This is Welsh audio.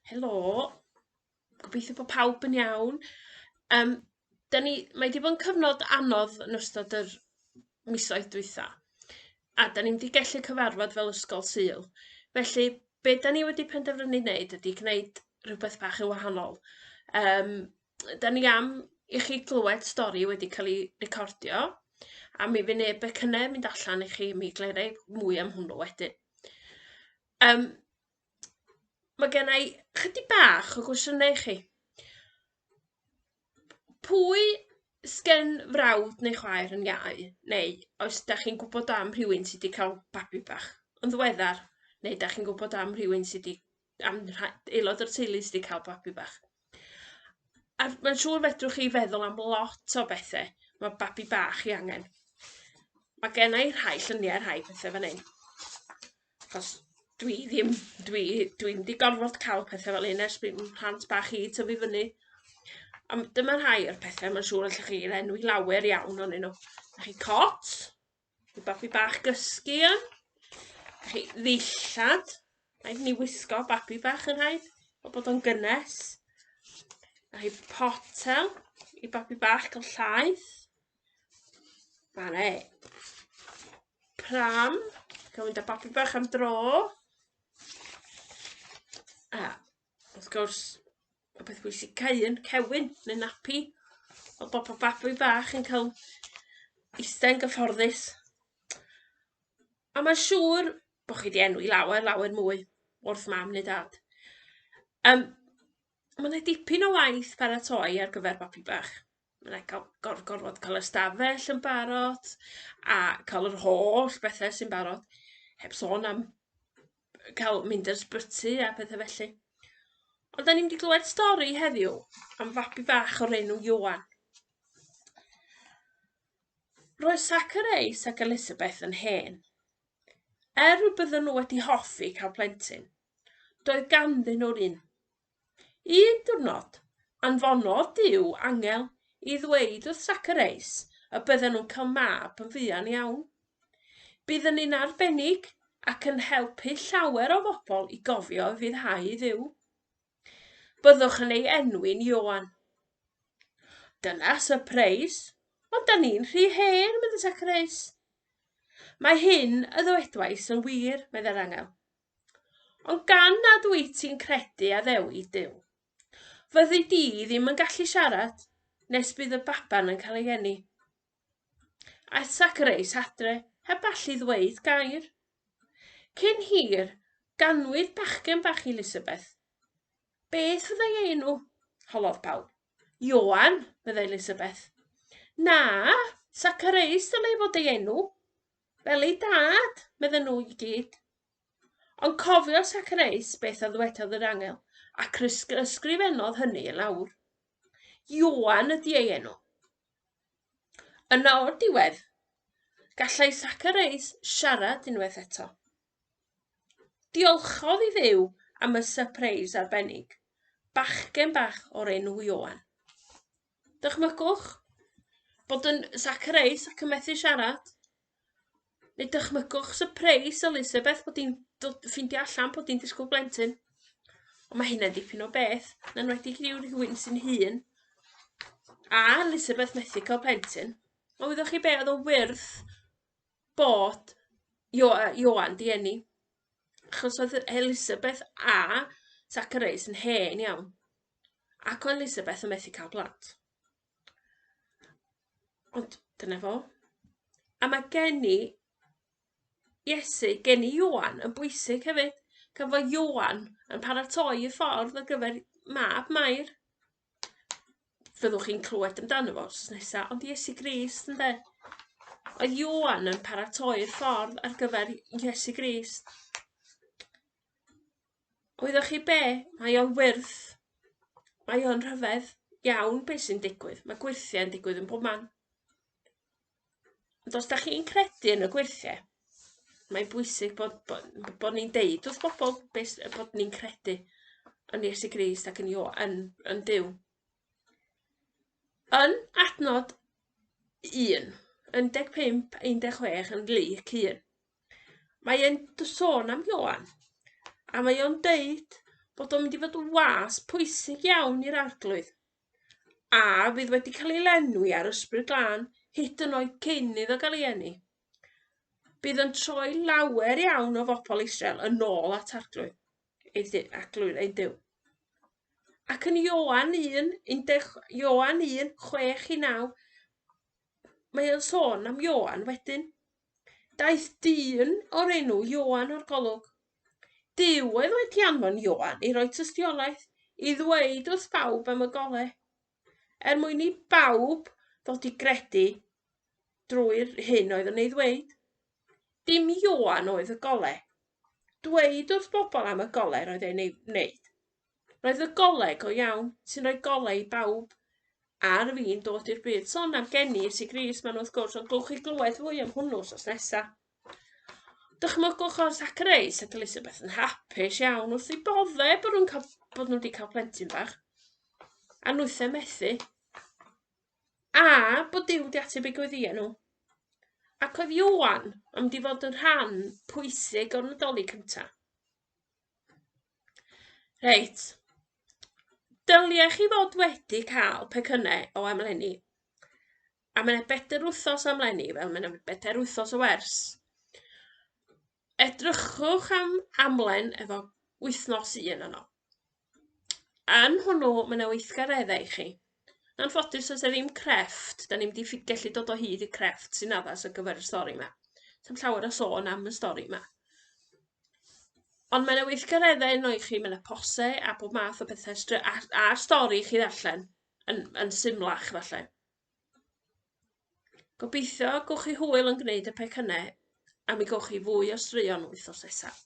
Helo, gobeithio bod pawb yn iawn. Yym, mae 'di bod yn cyfnod anodd yn ystod yr misoedd dwytha, a da ni'n 'di gallu cyfarfod fel ysgol Sul. Felly, be da ni wedi penderfynu wneud ydy gwneud rhywbeth bach yn wahanol. Um, da ni am i chi glywed stori wedi cael ei recordio, a mi fydd neb becynne mynd allan i chi mi glerau mwy am hwnnw wedyn. Mae gennai chydig bach o gwestiynau i chi. Pwy sgen frawd neu chwaer yn iau, neu os da chi'n gwybod am rhywun sydd wedi cael babi bach yn ddiweddar, neu da chi'n gwybod am rhywun sydd wedi aelod o'r teulu sydd wedi cael babi bach. A mae'n siŵr fedrwch chi feddwl am lot o bethau mae babi bach i angen. Mae gennai rhai lluniau rhai pethau fan hyn. Achos dwi'n di gorfod cael pethau fel un ers bydd rhant bach i tyfu fyny. Dyma rhai o'r pethau mae'n siŵr allwch chi enwi lawer iawn o'n nhw. Ych chi cot, i babi bach gysgu yn. Ych chi ddillad, rhaid ni wisgo babi bach yn rhaid, o bod o'n gynnes. Ych chi potel, i babi bach gael llaeth. Mae pram, cael mynd â babi bach am dro. A, wrth gwrs, o beth bwysig cewyn neu napi. O bod babi bach yn cael eistedd yn gyfforddus. A mae'n siŵr bod chi wedi enwi lawer mwy wrth mam neu dad. Mae'n dipyn o waith paratoi ar gyfer babi bach. Mae'n gorfod cael ystafell yn barod, a cael yr holl bethau sy'n barod, heb sôn am cael mynd i'r sbyty a pethau felly. Ond da ni'n mynd i glywed stori heddiw am fabi bach o'r enw Ioan. Roedd Zacharias ac Elizabeth yn hen. Eu bydden nhw wedi hoffi cael plentyn, doedd ganddyn nhw'r un. Un diwrnod, anfonodd Duw angel i ddweud wrth Zacharias y bydden nhw'n cael mab yn fuan iawn. Bydd yn un arbennig ac yn helpu llawer o bobl i gofio y fyddhau i Dduw. Byddwch yn ei enwi'n Ioan. Dyna syrpreis, ond da ni'n rhy hen, medde Zacharias. Mae hyn y ddwedwais yn wir, medde'r angel. Ond gan nad wyt ti'n credu a ddewi Duw, fyddi di ddim yn gallu siarad, nes bydd y baban yn cael ei eni. Aeth Zacharias adre heb allu ddweud gair. Cyn hir, ganwyd bachgen bach Elizabeth. Beth fydda ei enw? Holodd pawb. Ioan, fydda Elizabeth. Na, Zacharias dylai fod ei enw. Fel ei dad, medden nhw i gyd. Ond cofio Zacharias beth a ddwedodd yr angel, ac ysgrifennodd hynny i lawr. Ioan ydy ei enw. Yna o'r diwedd, gallai Zacharias siarad unwaith eto. Diolchodd i Dduw am y syrpreis arbennig, bachgen bach o'r enw Ioan. Dychmygwch bod yn Zacharias ac yn methu siarad, neu dychmygwch syrpreis Elizabeth bod hi'n ffeindio allan bod hi'n disgwyl blentyn. Ond mae hynny'n dipyn o beth, yn enwedig i rhywun sy'n hŷn. A Elizabeth methu cael plentyn. Ond wyddwch chi be oedd o wyrth bod Ioan di eni. Achos oedd Elizabeth a Zacharias yn hen iawn. Ac o Elizabeth yn methu cael plant. Ond dyna fo. A mae gen i Ioan yn bwysig hefyd. Gan fod Ioan yn paratoi y ffordd ar gyfer mab Mair. Fyddwch chi'n clywed amdano fo os nesaf, ond Iesu Grist ynde. Oedd Ioan yn paratoi'r ffordd ar gyfer Iesu Grist. Wyddwch chi be? Mae o'n wyrth. Mae o'n rhyfedd iawn beth sy'n digwydd. Mae gwirthiau'n digwydd yn bob man. Ond os da chi'n credu yn y gwirthiau, mae'n bwysig bod ni'n deud wrth bobl bod ni'n credu yn Iesu Grist ac yn Duw. Yn adnod 1, 15-16 yn Luc 1, mae e'n sôn am Ioan, a mae o'n deud bod o'n mynd i fod yn was pwysig iawn i'r arglwydd, a fydd wedi cael ei lenwi ar Ysbryd Glân hyd yn oed cyn iddo gael ei eni. Bydd yn troi lawer iawn o bobl Israel yn ôl at arglwydd ei Duw. Ac yn Ioan 1:6-9, mae o'n sôn am Ioan wedyn. Daeth dyn o'r enw Ioan o'r Golwg. Duw oedd wedi anfon Ioan i roi tystiolaeth i ddweud wrth bawb am y golau, mwyn i bawb ddod i gredu drwy'r hyn oedd yn ei ddweud. Dim Ioan oedd y golau. Dweud wrth bobl am y golau roedd e'n ei wneud. Roedd y golau go iawn sy'n rhoi golau i bawb a'r fi'n dod i'r byd. Sôn am geni sy'n gris ma'n wrth gwrs, ond glwch chi glywed fwy am hwnnw sos nesa. Dychmygwch o'r Zacharias ac Elizabeth yn hapus iawn wrth i bodde bod nhw wedi cael plentyn bach a nhw'n methu. A bod Duw wedi ateb eu gweddïau nhw. Ac oedd Ioan am di fod yn rhan pwysig o'r Nadolig cyntaf. Reit. Dyliau chi fod wedi cael pecynnau o amlenni. A mae'n 4 wythnos amlenni, fel mae'n 4 wythnos o wers. Edrychwch am amlen efo wythnos 1 yno. Yn hwnnw, mae'n 8 chi. Yn ffodus oes ddim crefft, da ni'n gallu dod o hyd i crefft sy'n addas ar gyfer y stori yma. Sam llawer o sôn am y stori yma. Ond mae'n 8 yno i chi, mae'n posau a bob math o bethau a'r stori chi ddarllen yn symlach falle. Gobeithio gwch chi hwyl yn gwneud y pecynnau a mi gwch chi fwy o straeon wythnos nesaf.